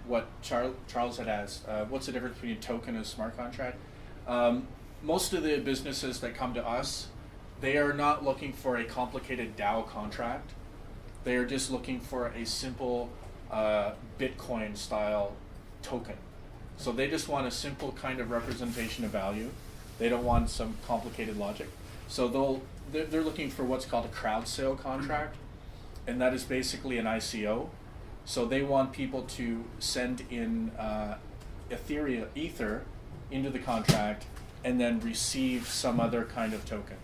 S1: what Charles had asked. What's the difference between a token and a smart contract? Most of the businesses that come to us, they are not looking for a complicated DAO contract. They are just looking for a simple Bitcoin style token. So they just want a simple kind of representation of value. They don't want some complicated logic. So they're looking for what's called a crowd sale contract, and that is basically an ICO. So they want people to send in Ether into the contract and then receive some other kind of token.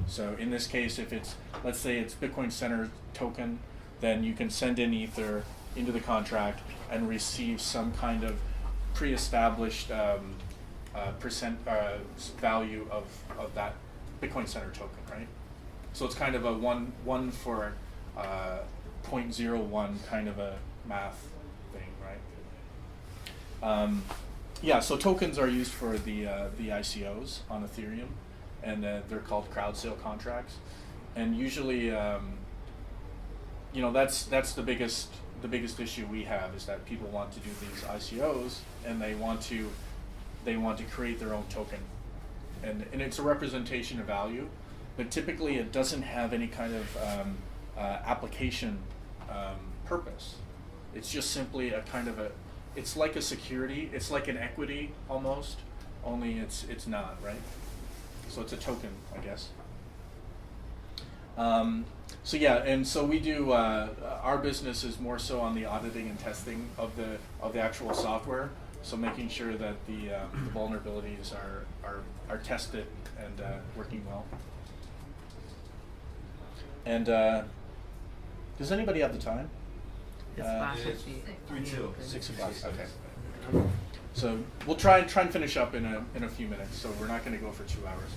S1: So in this case, if it's, let's say it's Bitcoin Center token, then you can send in Ether into the contract and receive some kind of pre-established value of that Bitcoin Center token, right? So it's kind of a one for 0.01 kind of a math thing, right? Yeah, so tokens are used for the ICOs on Ethereum, and they're called crowd sale contracts. And usually, that's the biggest issue we have is that people want to do these ICOs and they want to create their own token, and it's a representation of value, but typically it doesn't have any kind of application purpose. It's just simply a kind of it's like a security, it's like an equity almost, only it's not, right? So it's a token, I guess. So yeah, and so we do, our business is more so on the auditing and testing of the actual software, so making sure that the vulnerabilities are tested and working well. And does anybody have the time?
S9: It's 5:50.
S1: 6 o'clock. Okay. So we'll try and finish up in a few minutes. So we're not going to go for 2 hours.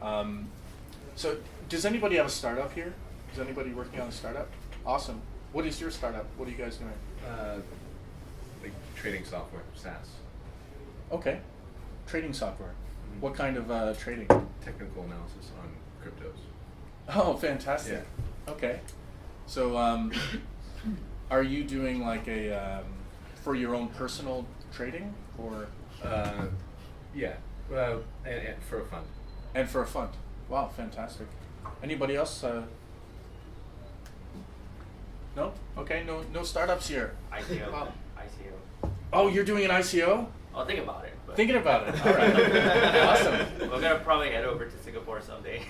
S1: But, so does anybody have a startup here? Is anybody working on a startup? Awesome. What is your startup? What are you guys doing?
S12: Like trading software, SaaS.
S1: Okay. Trading software.
S12: Mm-hmm.
S1: What kind of trading?
S12: Technical analysis on cryptos.
S1: Oh, fantastic.
S12: Yeah.
S1: Okay. So are you doing like a for your own personal trading or?
S12: Yeah. Well, and for a fund.
S1: And for a fund. Wow, fantastic. Anybody else? No? Okay, no startups here.
S14: ICO.
S1: Wow.
S14: ICO.
S1: Oh, you're doing an ICO?
S14: I'll think about it. But
S1: Thinking about it. All right. Awesome.
S14: We're gonna probably head over to Singapore someday.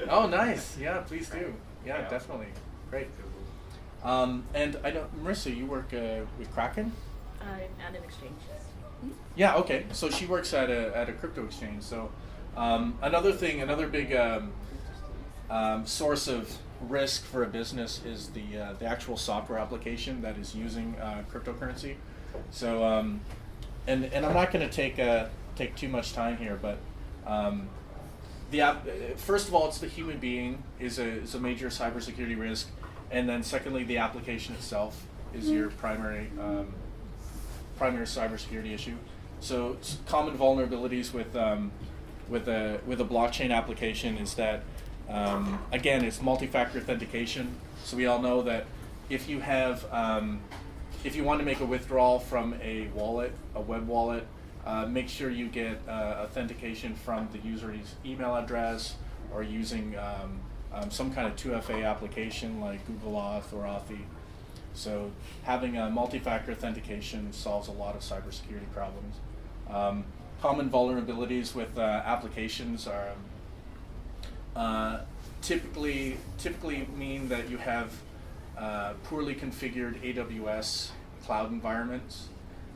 S1: Oh, nice. Yeah, please do. Yeah, definitely. Great. And I know, Marissa, you work with Kraken?
S15: At an exchange.
S1: Yeah, okay. So she works at a crypto exchange. So another big source of risk for a business is the actual software application that is using cryptocurrency. So and I'm not going to take too much time here, but first of all, it's the human being is a major cybersecurity risk, and then secondly, the application itself is your primary cybersecurity issue. So common vulnerabilities with a blockchain application is that again, it's multi-factor authentication. So we all know that if you have if you want to make a withdrawal from a wallet, a web wallet, make sure you get authentication from the user's email address or using some kind of 2FA application like Google Auth or Authy. So having a multi-factor authentication solves a lot of cybersecurity problems. Common vulnerabilities with applications are typically mean that you have poorly configured AWS cloud environments.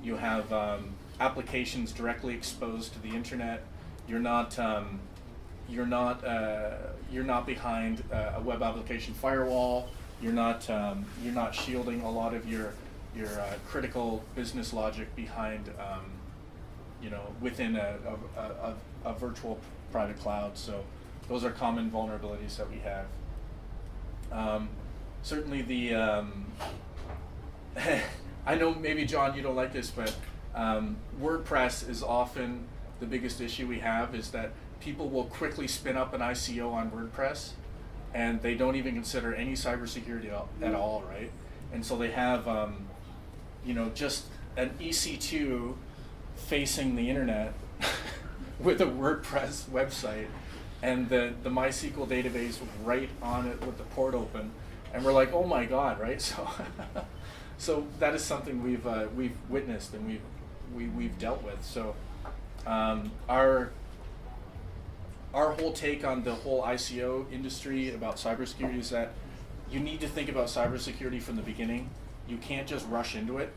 S1: You have applications directly exposed to the internet. You're not behind a web application firewall. You're not shielding a lot of your critical business logic behind within a virtual private cloud. So those are common vulnerabilities that we have. Certainly the I know maybe John you don't like this, but WordPress is often the biggest issue we have, is that people will quickly spin up an ICO on WordPress and they don't even consider any cybersecurity at all, right? And so they have just an EC2 facing the internet with a WordPress website and the MySQL database right on it with the port open, and we're like, oh my God, right? So so that is something we've witnessed and we've dealt with. So our whole take on the whole ICO industry about cybersecurity is that you need to think about cybersecurity from the beginning. You can't just rush into it,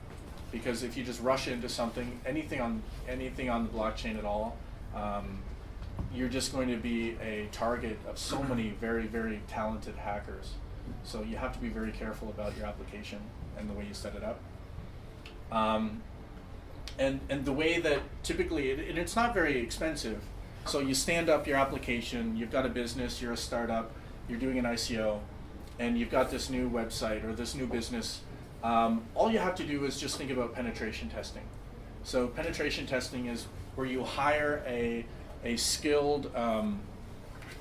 S1: because if you just rush into something, anything on the blockchain at all, you're just going to be a target of so many very, very talented hackers. So you have to be very careful about your application and the way you set it up. And the way that typically, and it's not very expensive. So you stand up your application, you've got a business, you're a startup, you're doing an ICO, and you've got this new website or this new business. All you have to do is just think about penetration testing. So penetration testing is where you hire a skilled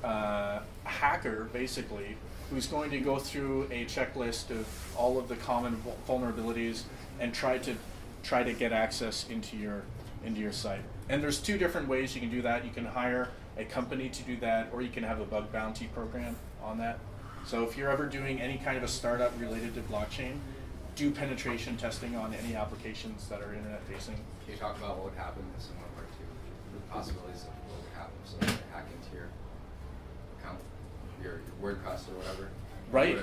S1: hacker, basically, who's going to go through a checklist of all of the common vulnerabilities and try to get access into your site. And there's two different ways you can do that. You can hire a company to do that, or you can have a bug bounty program on that. So if you're ever doing any kind of a startup related to blockchain, do penetration testing on any applications that are internet facing.
S13: Can you talk about what would happen in similar part two? The possibilities of what would happen, so they hack into your account, your WordPress or whatever.
S1: Right.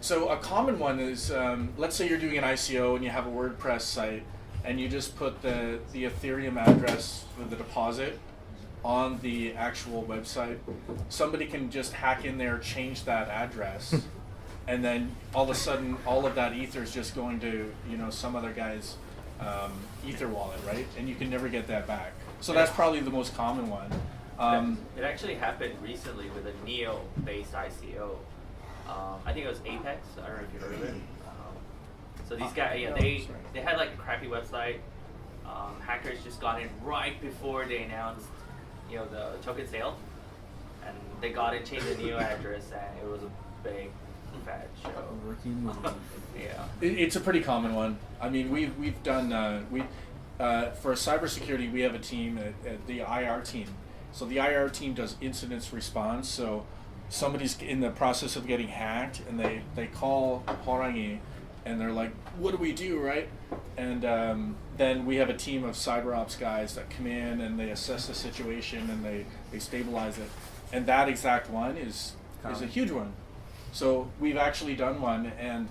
S1: So a common one is, let's say you're doing an ICO and you have a WordPress site, and you just put the Ethereum address for the deposit on the actual website. Somebody can just hack in there, change that address, and then all of a sudden, all of that ether is just going to some other guy's ether wallet, right? And you can never get that back. So that's probably the most common one.
S14: It actually happened recently with a Neo-based ICO. I think it was Apex. I don't know if you heard of it. So these guys, they had like a crappy website. Hackers just got in right before they announced, the token sale, and they got in, changed the Neo address, and it was a big fat show. Yeah.
S1: It's a pretty common one. I mean, we've done for cybersecurity, we have a team at the IR team. So the IR team does incident response. So somebody's in the process of getting hacked, and they call Horangi, and they're like, what do we do, right? And then we have a team of cyber ops guys that come in and they assess the situation and they stabilize it. And that exact one is a huge one. So we've actually done one, and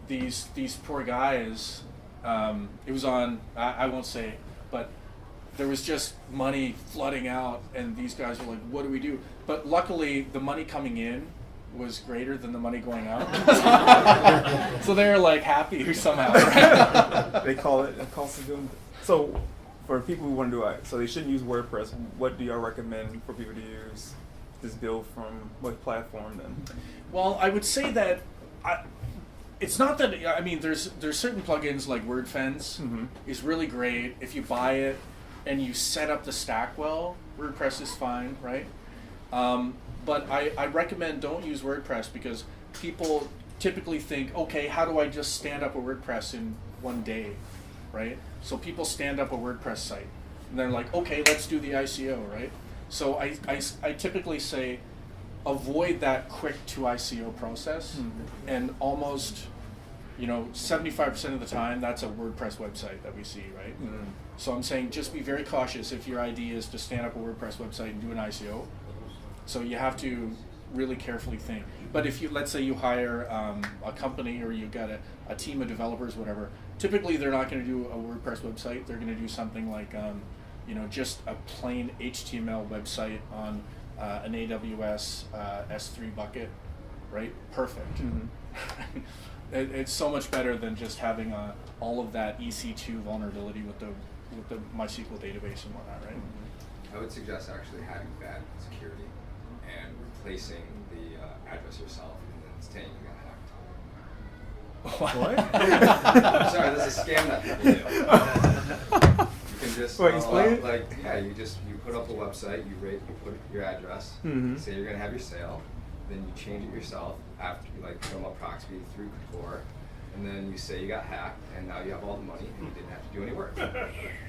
S1: these poor guys, it was on, I won't say, but there was just money flooding out, and these guys were like, what do we do? But luckily, the money coming in was greater than the money going out. So they're like happy somehow. Right?
S7: They call it doing. So for people who want to do it, so they shouldn't use WordPress. What do y'all recommend for people to use this build from what platform then?
S1: Well, I would say that it's not that, I mean, there's certain plugins like WordFence is really great. If you buy it and you set up the stack well, WordPress is fine, right? But I recommend don't use WordPress, because people typically think, okay, how do I just stand up a WordPress in one day, right? So people stand up a WordPress site, and they're like, okay, let's do the ICO, right? So I typically say avoid that quick to ICO process, and almost, 75% of the time that's a WordPress website that we see, right? So I'm saying just be very cautious if your idea is to stand up a WordPress website and do an ICO. So you have to really carefully think. But if let's say you hire a company, or you've got a team of developers, whatever, typically they're not going to do a WordPress website. They're going to do something like, just a plain HTML website on an AWS S3 bucket, right? Perfect. It's so much better than just having all of that EC2 vulnerability with the MySQL database and whatnot, right?
S13: I would suggest actually having bad security and replacing the address yourself and then saying you got hacked.
S7: What?
S13: Sorry, that's a scam that people do. You can just
S7: explain it?
S13: You put up a website, you put your address, say you're gonna have your sale, then you change it yourself after you put them up proxy through Couture, and then you say you got hacked, and now you have all the money and you didn't have to do any work.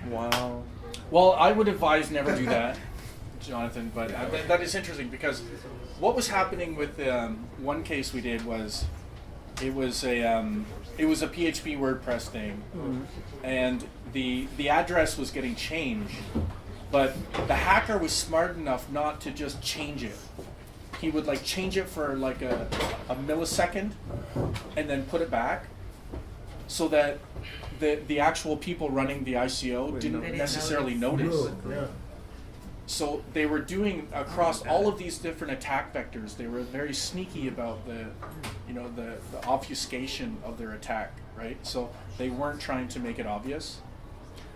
S7: Wow.
S1: Well, I would advise never do that, Jonathan. But that is interesting, because what was happening with one case we did was it was a PHP WordPress thing, and the address was getting changed, but the hacker was smart enough not to just change it. He would change it for a millisecond and then put it back, so that the actual people running the ICO didn't necessarily notice. So they were doing across all of these different attack vectors. They were very sneaky about the obfuscation of their attack, right? So they weren't trying to make it obvious.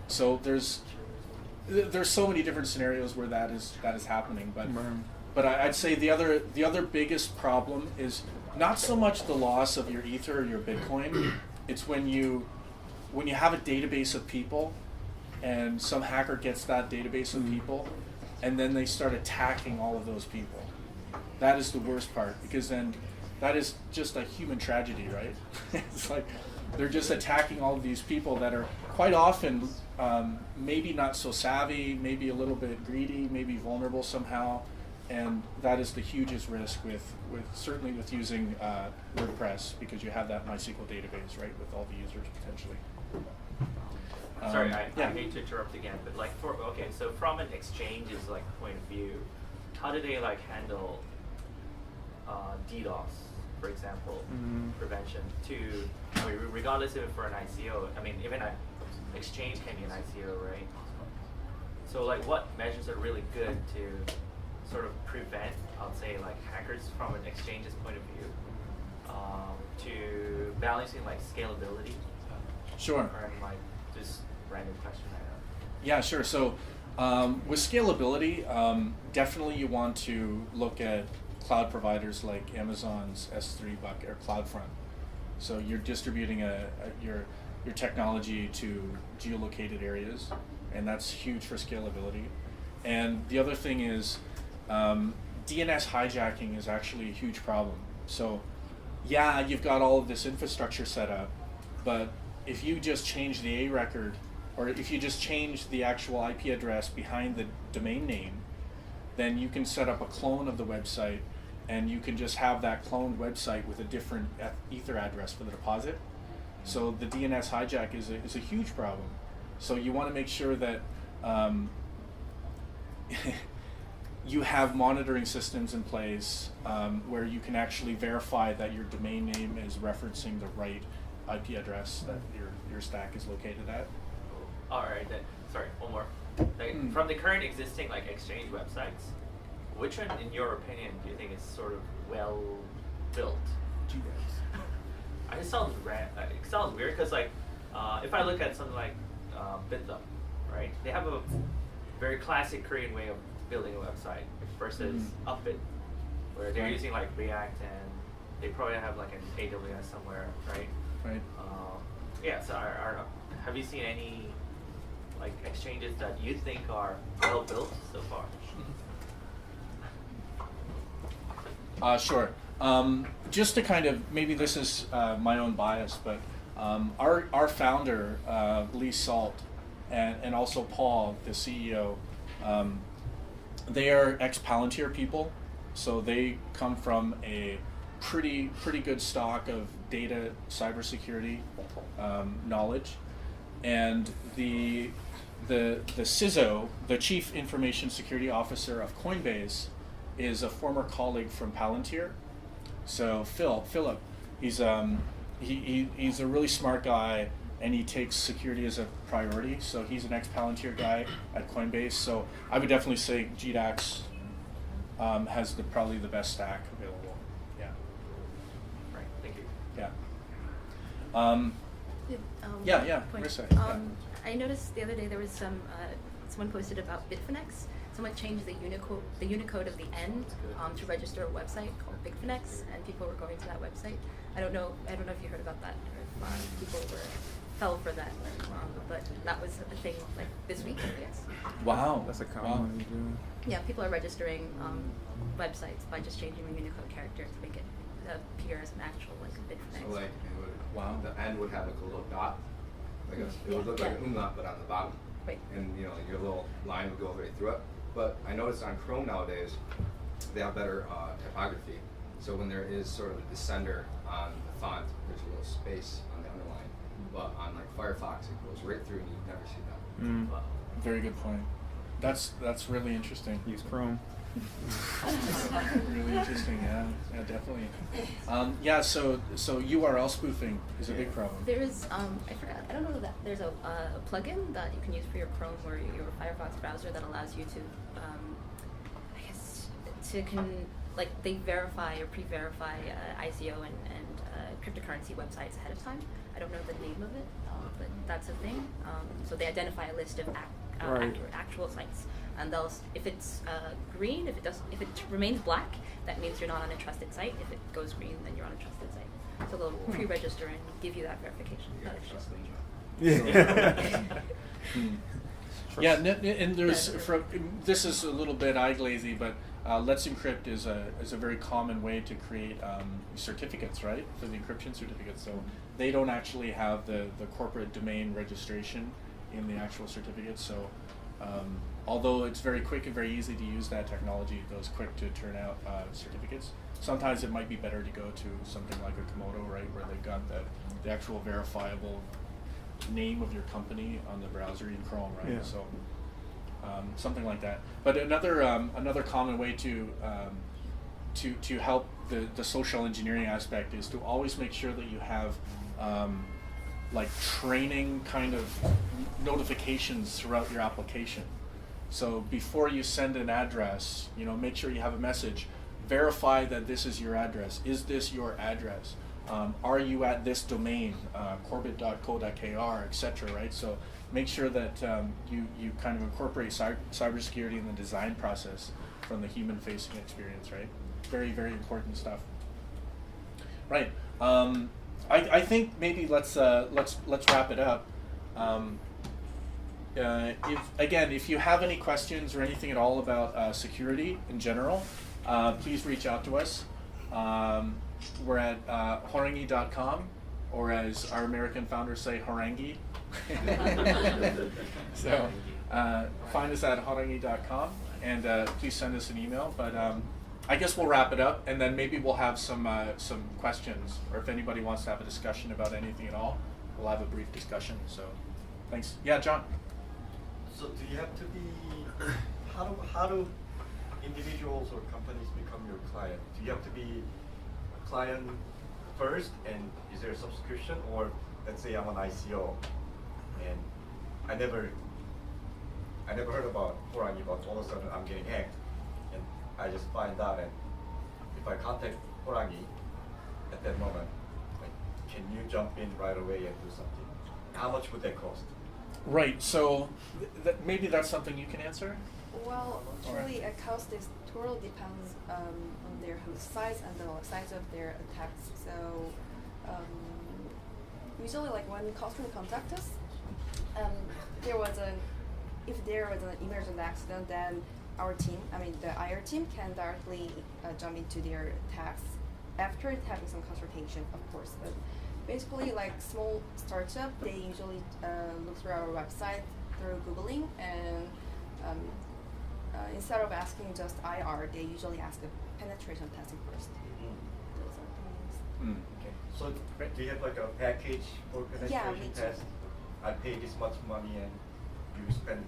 S1: So there's so many different scenarios where that is happening, but I'd say the other biggest problem is not so much the loss of your Ether or your Bitcoin. It's when you have a database of people, and some hacker gets that database of people, and then they start attacking all of those people. That is the worst part, because then that is just a human tragedy, right? It's like they're just attacking all of these people that are quite often maybe not so savvy, maybe a little bit greedy, maybe vulnerable somehow. And that is the hugest risk certainly with using WordPress, because you have that MySQL database, right, with all the users potentially.
S14: Sorry, I hate to interrupt again, but so from an exchange's point of view, how do they handle DDoS, for example, prevention regardless of it for an ICO? I mean, even an exchange can be an ICO, right? So what measures are really good to sort of prevent, I'll say, hackers from an exchange's point of view, to balancing scalability?
S1: Sure.
S14: Or just random question I have.
S1: Yeah, sure. So with scalability, definitely you want to look at cloud providers like Amazon's S3 bucket or CloudFront. So you're distributing your technology to geolocated areas, and that's huge for scalability. And the other thing is, DNS hijacking is actually a huge problem. So yeah, you've got all of this infrastructure set up, but if you just change the A record, or if you just change the actual IP address behind the domain name, then you can set up a clone of the website, and you can just have that cloned website with a different Ether address for the deposit. So the DNS hijack is a huge problem. So you want to make sure that you have monitoring systems in place where you can actually verify that your domain name is referencing the right IP address that your stack is located at.
S14: All right, then. Sorry, one more. From the current existing exchange websites, which one, in your opinion, do you think is sort of well built? It sounds weird because if I look at something like BitThumb, right? They have a very classic Korean way of building a website versus Upbit, where they're using React, and they probably have an AWS somewhere, right?
S1: Right.
S14: Yeah. So have you seen any exchanges that you think are well built so far?
S1: Sure. Just to kind of, maybe this is my own bias, but our founder, Lee Salt, and also Paul, the CEO, they are ex-Palantir people, so they come from a pretty good stock of data cybersecurity knowledge, and the CISO, the Chief Information Security Officer of Coinbase, is a former colleague from Palantir. So Philip, he's he's a really smart guy, and he takes security as a priority. So he's an ex-Palantir guy at Coinbase. So I would definitely say GDAX has probably the best stack available. Yeah.
S14: Right. Thank you.
S1: Yeah. Yeah.
S2: Point.
S1: Marissa, yeah.
S15: I noticed the other day there was someone posted about Bitfinex. Someone changed the Unicode of the N to register a website called Bitfinex, and people were going to that website. I don't know if you heard about that, or if people fell for that, but that was a thing like this week, I guess.
S1: Wow.
S7: That's a common one to do.
S15: Yeah, people are registering websites by just changing the Unicode character to make it appear as an actual like Bitfinex.
S13: So like it would, the end would have like a little dot, like it would look like an umlaut, but on the bottom.
S15: Right.
S13: And your little line would go right through it. But I noticed on Chrome nowadays, they have better typography. So when there is sort of a descender on the font, there's a little space on the underline. But on like Firefox, it goes right through, and you never see that.
S1: Wow. Very good point. That's really interesting.
S7: Use Chrome.
S1: Really interesting, yeah, definitely. Yeah, so URL spoofing is a big problem.
S15: There is, I forgot, I don't know that there's a plugin that you can use for your Chrome or your Firefox browser that allows you to, I guess, they verify or pre-verify ICO and cryptocurrency websites ahead of time. I don't know the name of it, but that's a thing. So they identify a list of actual sites. And if it's green, if it remains black, that means you're not on a trusted site. If it goes green, then you're on a trusted site. So they'll pre-register and give you that verification.
S1: Yeah, and there's this is a little bit eye glazy, but Let's Encrypt is a very common way to create certificates, right? For the encryption certificates. So they don't actually have the corporate domain registration in the actual certificate. So although it's very quick and very easy to use that technology, it goes quick to turn out certificates. Sometimes it might be better to go to something like a Komodo, right, where they've got the actual verifiable name of your company on the browser in Chrome, right?
S7: Yeah.
S1: So something like that. But another common way to help the social engineering aspect is to always make sure that you have like training kind of notifications throughout your application. So before you send an address, make sure you have a message. Verify that this is your address. Is this your address? Are you at this domain, corbett.co.kr, etc., right? So make sure that you kind of incorporate cybersecurity in the design process from the human-facing experience, right? Very, very important stuff. Right. I think maybe let's wrap it up. If you have any questions or anything at all about security in general, please reach out to us. We're at Horangi.com, or as our American founders say, Horangi. So find us at Horangi.com, and please send us an email. But I guess we'll wrap it up, and then maybe we'll have some questions, or if anybody wants to have a discussion about anything at all, we'll have a brief discussion. So thanks. Yeah, John.
S16: So do you have to be, how do individuals or companies become your client? Do you have to be a client first, and is there a subscription? Or let's say I'm an ICO and I never heard about Horangi, but all of a sudden I'm getting hacked, and I just find out, and if I contact Horangi at that moment, like, can you jump in right away and do something? How much would that cost?
S1: Right, so maybe that's something you can answer?
S2: Well, actually, a cost is totally depends on their host size and the size of their attacks. So usually, like when customer contact us, if there was an emergent accident, then our team, the IR team, can directly jump into their attacks after having some consultation, of course. But basically, like small startup, they usually look through our website through Googling and instead of asking just IR, they usually ask a penetration testing first. Those are things.
S16: Okay. So do you have like a package for penetration
S2: we do.
S16: test? I pay this much money and you spend,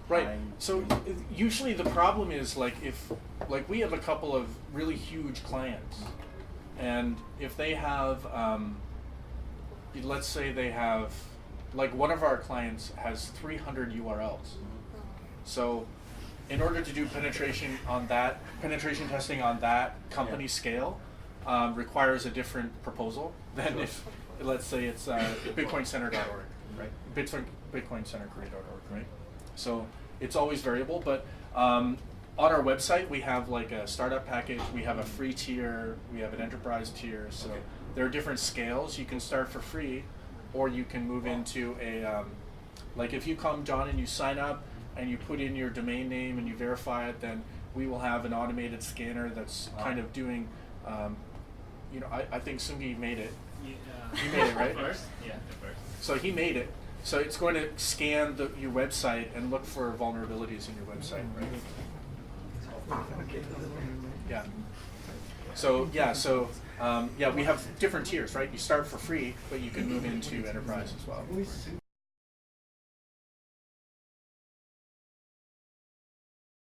S1: Right.
S16: time
S1: So usually the problem is like if like we have a couple of really huge clients, and if they have let's say they have like one of our clients has 300 URLs. So in order to do penetration testing on that company scale requires a different proposal than if let's say it's bitcoincenter.org, right? Bitcoincentercareer.org, right? So it's always variable, but on our website we have like a startup package, we have a free tier, we have an enterprise tier, so there are different scales. You can start for free, or you can move into a, like if you come, John, and you sign up and you put in your domain name and you verify it, then we will have an automated scanner that's kind of doing, I think Sungi made it. He made it, right?
S5: First? Yeah, at first.
S1: So he made it. So it's going to scan your website and look for vulnerabilities in your website, right? Yeah. So we have different tiers, right? You start for free, but you can move into enterprise as well.